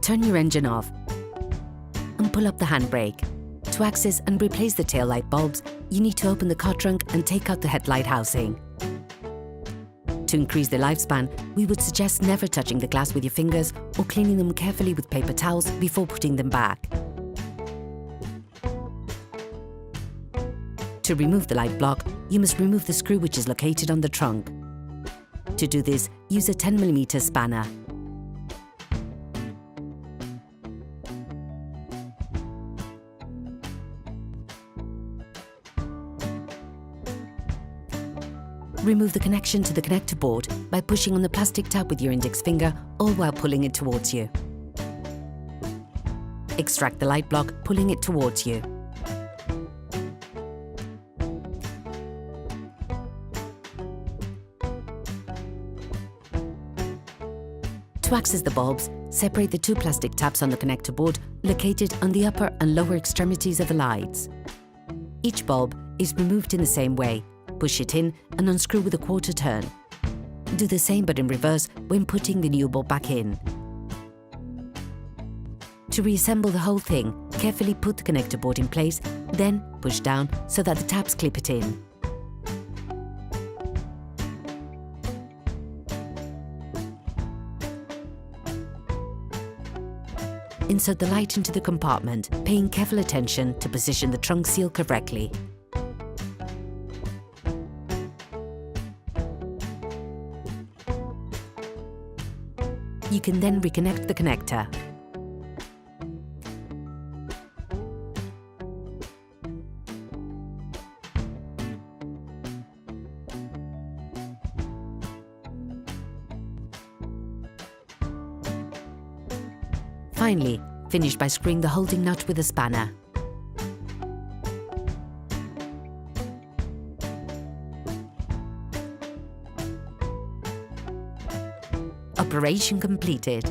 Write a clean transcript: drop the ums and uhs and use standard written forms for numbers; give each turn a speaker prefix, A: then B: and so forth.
A: turn your engine off and pull up the handbrake. To access and replace the tail light bulbs, you need to open the car trunk and take out the headlight housing. To increase their lifespan, we would suggest never touching the glass with your fingers or cleaning them carefully with paper towels before putting them back. To remove the light block, you must remove the screw which is located on the trunk. To do this, use a 10mm spanner. Remove the connection to the connector board by pushing on the plastic tab with your index finger, all while pulling it towards you. Extract the light block, pulling it towards you. To access the bulbs, separate the two plastic tabs on the connector board located on the upper and lower extremities of the lights. Each bulb is removed in the same way. Push it in and unscrew with a quarter turn. Do the same but in reverse when putting the new bulb back in. To reassemble the whole thing, carefully put the connector board in place, then push down so that the tabs clip it in. Insert the light into the compartment, paying careful attention to position the trunk seal correctly. You can then reconnect the connector. Finally, finish by screwing the holding nut with a spanner. Operation completed.